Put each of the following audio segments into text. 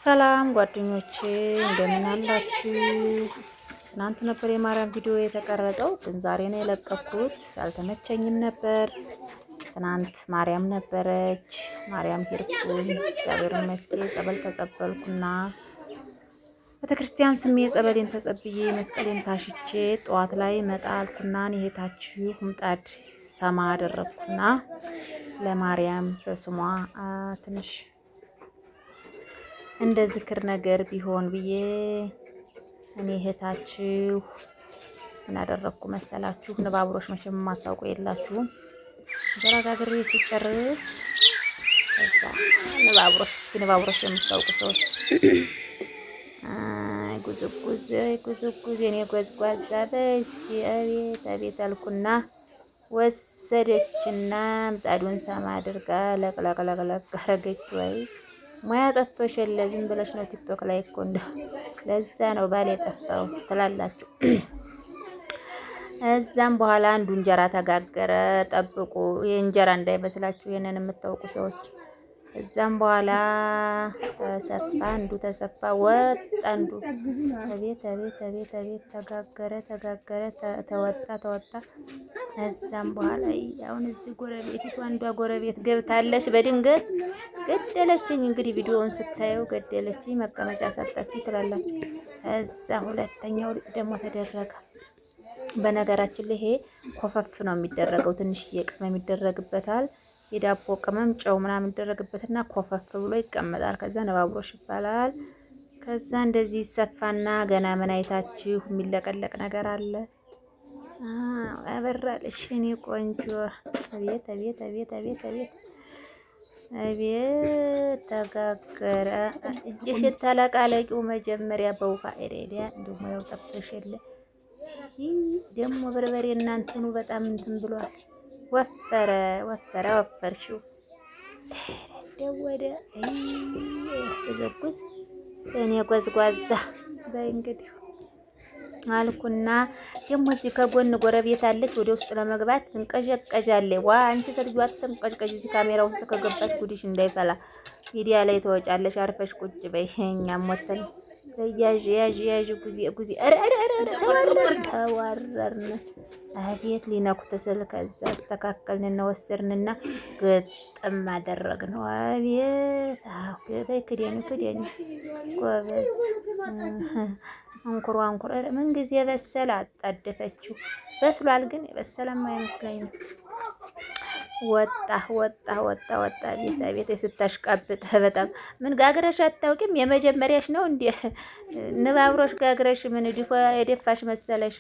ሰላም ጓደኞቼ እንደምን አላችሁ? ትናንት ነበር የማርያም ቪዲዮ የተቀረጸው፣ ግን ዛሬ ነው የለቀኩት። አልተመቸኝም ነበር። ትናንት ማርያም ነበረች። ማርያም ሄድኩኝ። እግዚአብሔር ይመስገን ጸበል ተጸበልኩና ቤተክርስቲያን ስሜ ጸበሌን ተጸብዬ መስቀሌን ታሽቼ ጠዋት ላይ መጣልኩና እህታችሁ ምጣድ ሰማ አደረግኩና ለማርያም በስሟ ትንሽ እንደ ዝክር ነገር ቢሆን ብዬ እኔ እህታችሁ ምን አደረግኩ መሰላችሁ? ንባብሮሽ መቼም የማታውቁ የላችሁም። እንጀራ ጋግሬ ሲጨርስ ከዛ ንባብሮሽ፣ እስኪ ንባብሮሽ የምታውቁ ሰዎች ጉዝጉዝ ጉዝጉዝ የኔ ጎዝጓዛ በስኪ አቤት አቤት አልኩና ወሰደችና ምጣዱን ሰማ አድርጋ ለቅለቅለቅለቅ አረገች። ወይ ሙያ ጠፍቶሽ የለ ዝም ብለሽ ነው ቲክቶክ ላይ እኮ እንደው ለዛ ነው ባል የጠፋው ትላላችሁ። እዛም በኋላ አንዱ እንጀራ ተጋገረ። ጠብቁ የእንጀራ እንዳይመስላችሁ ይሄንን የምታውቁ ሰዎች። እዛም በኋላ ተሰፋ፣ አንዱ ተሰፋ፣ ወጣ አንዱ። አቤት አቤት አቤት አቤት ተጋገረ ተጋገረ ተወጣ ተወጣ። እዛም በኋላ አሁን እዚህ ጎረቤቲቱ አንዷ ጎረቤት ገብታለች። በድንገት ገደለችኝ። እንግዲህ ቪዲዮውን ስታየው ገደለችኝ፣ መቀመጫ ሰጣችኝ ትላላችሁ። እዛ ሁለተኛው ደግሞ ተደረገ። በነገራችን ላይ ይሄ ኮፈፍ ነው የሚደረገው። ትንሽዬ ቅመም ይደረግበታል። የዳቦ ቅመም ጨው ምናምን ይደረግበትና ኮፈፍ ብሎ ይቀመጣል። ከዛ ንባብሮሽ ይባላል። ከዛ እንደዚህ ይሰፋና ገና ምን አይታችሁ የሚለቀለቅ ነገር አለ። አበራለሽ እኔ ቆንጆ። አቤት አቤት አቤት አቤት አቤት አቤት ተጋገረ። እጅሽ ተለቃለቂው መጀመሪያ በውሃ ኤሬዲያ እንደሞ ያው ጠፍተሽ የለ ደግሞ በርበሬ እናንተኑ በጣም እንትን ብሏል። ወፈረ ወፈረ ወፈርሽው ደወደ ዘጉስ እኔ ጎዝጓዛ በይ እንግዲህ አልኩና ደግሞ እዚህ ከጎን ጎረቤት አለች። ወደ ውስጥ ለመግባት እንቀዠቀዣለች። ዋ አንቺ ሴትዮ አትንቀዥቀዥ፣ እዚህ ካሜራ ውስጥ ከገባች ጉዲሽ እንዳይፈላ ሚዲያ ላይ ተወጫለሽ። አርፈሽ ቁጭ በይ። እኛም ሞተን ያዥ ያዥ ያዥ ጉዚ ጉዚ ተዋረርን። አቤት ሊነኩት ስል ከዛ አስተካከልንና ወሰድንና ግጥም አደረግነው። አቤት በይ ክደኒ ክደኒ ጎበዝ አንኩሮ አንኩሮ ምን ጊዜ የበሰለ አጣደፈችው። በስሏል ግን የበሰለማ አይመስለኝም። ወጣ ወጣ ወጣ ወጣ። ቤት ቤት ስታሽቃብጥ በጣም ምን ጋግረሽ አታውቂም? የመጀመሪያሽ ነው እንዴ? ንባብሮሽ ጋግረሽ ምን ድፎ የደፋሽ መሰለሽ?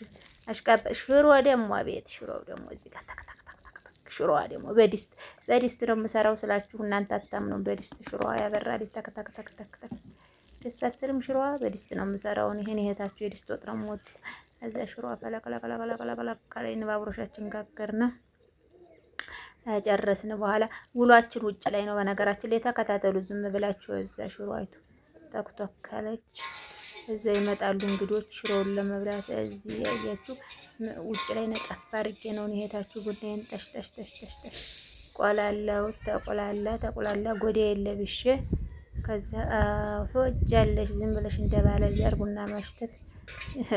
አሽቃብ ሽሮ ደግሞ ቤት ሽሮ ደግሞ እዚህ ጋር ታክ ታክ ታክ ታክ ሽሮዋ ደግሞ በዲስት ነው የምሰራው ስላችሁ እናንተ አታምኑ። በዲስት ሽሮዋ ያበራል። ታክ ታክ ታክ ታክ ታክ ደስ አትልም? ሽሮዋ በዲስት ነው የምሰራው። ይሄን እህታችሁ የዲስት ወጥ ነው የምወዱ። እዛ ሽሮዋ ፈለቀለቀለቀለቀለቀ ላይ ንባብሮሻችን ጋገርና ጨረስን። በኋላ ውሏችን ውጭ ላይ ነው። በነገራችን ላይ ተከታተሉ ዝም ብላችሁ። እዛ ሽሮ አይቱ ተክተከለች። እዛ ይመጣሉ እንግዶች ሽሮውን ለመብላት። እዚህ ያያችሁ ውጭ ላይ ነጠፍ አድርጌ ነው እህታችሁ ቡናዬን ጠሽ ጠሽ ጠሽ ጠሽ ጠሽ ቆላላው ተቆላላ ጎዴ የለብሽ። ከዛ ተወጃለሽ ዝም ብለሽ እንደባለ ዛር ቡና ማሽተት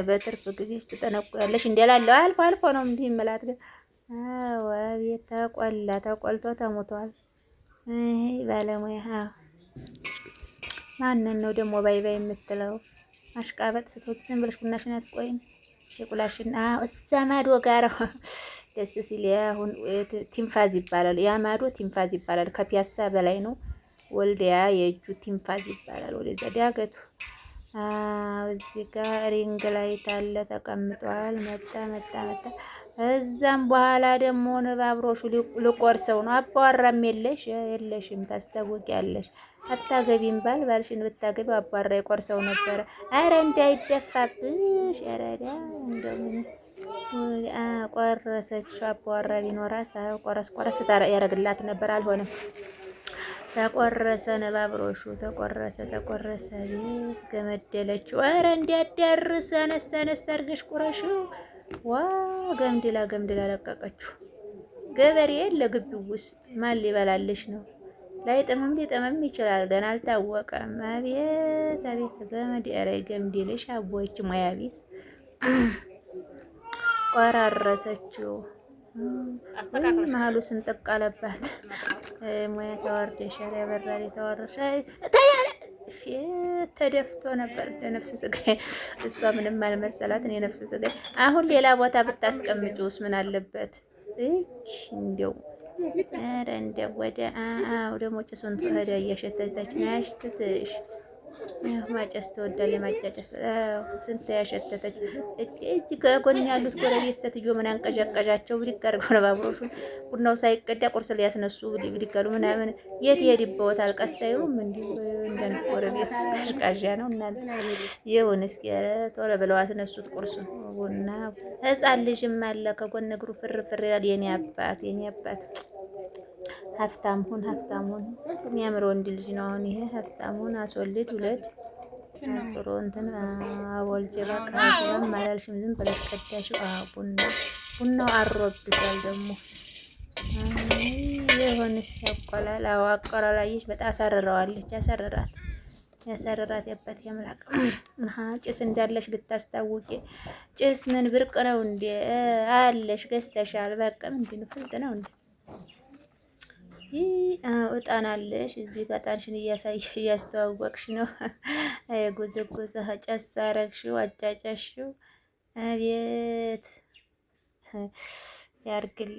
በትርፍ ጊዜሽ ትጠነቁያለሽ። እንደላለው አልፎ አልፎ ነው እንዲህ መላት ግን አቤት ተቆልቶ ተሞቷል። ባለሙያ ማንን ነው ደግሞ ባይ ባይ የምትለው? አሽቃበጥ ስትወጪ ዝም ብለሽ ቡናሽን አትቆይም? የቁላሽን እዛ ማዶ ጋር ደስ ሲል አሁን ቲንፋዝ ይባላል። ያ ማዶ ቲንፋዝ ይባላል። ከፒያሳ በላይ ነው። ወልዲያ የእጁ ቲንፋዝ ይባላል። ወደዛ ዳገቱ እዚህ ጋር ሪንግ ላይት አለ ተቀምጧል። መጣ መጣ መጣ። እዛም በኋላ ደግሞ ንባብሮሹ ልቆርሰው ነው። አባወራም የለሽም ታስተውቂያለሽ። አታገቢም ባልሽን ብታገቢ አባወራ ይቆርሰው ነበረ። አረ እንዳይደፋብሽ ረዳ እንደምን ቆረሰችው። አባወራ ቢኖራት ቆረስ ያረግላት ነበር። አልሆነም። ተቆረሰ ንባብሮሹ ተቆረሰ። ቤት ገመደለችው። አረ እንዲያዳርስ አነሳ አርገሽ ቁረሽው። ዋ ገምድላ ለቀቀችው። ገበሬ ለግቢው ውስጥ ማን ሊበላልሽ ነው? ሊጥምም ይችላል። ገና አልታወቀም። አቤት አቤት ገመድ ኧረ ገምድልሽ አቦይች ሙያ ቢስ ቆራረሰችው። መሀሉ ስንጥቅ አለባት። ሙያ ተዋርደሻል። ያበራል የተዋረድሽ ተደፍቶ ነበር እንደ ነፍስ ስጋዬ። እሷ ምንም አልመሰላት። እኔ ነፍስ ስጋዬ አሁን ሌላ ቦታ ብታስቀምጪውስ ምን አለበት? እንደው ኧረ እንደው ወደ ደግሞ ጭሱን ሄዳ እያሸተተች ነው ያሽትትሽ። ማጨስ ትወዳለች። ማጫጨስ ስንት ያሸተተች። እዚህ ከጎን ያሉት ጎረቤት ሴትዮ ምን አንቀዣቀዣቸው? ብድግ አድርገው ነው ባብሮሹን ቡናው ሳይቀዳ ቁርስ ሊያስነሱ ብድግ አሉ ምናምን። የት ይሄድበታል? ቀሳዩም እንዲሁ እንደ ጎረቤት ቀዥቃዣ ነው እናንተ። ይሁን እስኪ ኧረ ቶሎ ብለው አስነሱት ቁርሱን። ቡና ህፃን ልጅም አለ ከጎን እግሩ ፍርፍር ይላል። የኔ አባት የኔ አባት ሀብታም ሁን የሚያምር ወንድ ልጅ ነው። አሁን ይሄ ሀብታም ሁን አስወልድ ውለድ ጥሩ እንትን አወልጀ በቃ አላልሽም። ዝም ብለሽ ቀዳሽው። ቡናው አሮብሻል ደግሞ የሆነስ ያቆላል። አቆላላይሽ በጣም አሳርረዋለች። ያሳረራት ያባት ያምላክ። ጭስ እንዳለሽ ልታስታውቂ። ጭስ ምን ብርቅ ነው እንዴ? አለሽ ገዝተሻል። በቃ ምንድን ነው ፍልጥ ነው እንዴ? እጣናለሽ እዚህ ጋር እጣንሽን እያስተዋወቅሽ ነው። ጉዝጉዝ ጨስ አረግሽው አጫጫሽው። አቤት ያርግልሽ።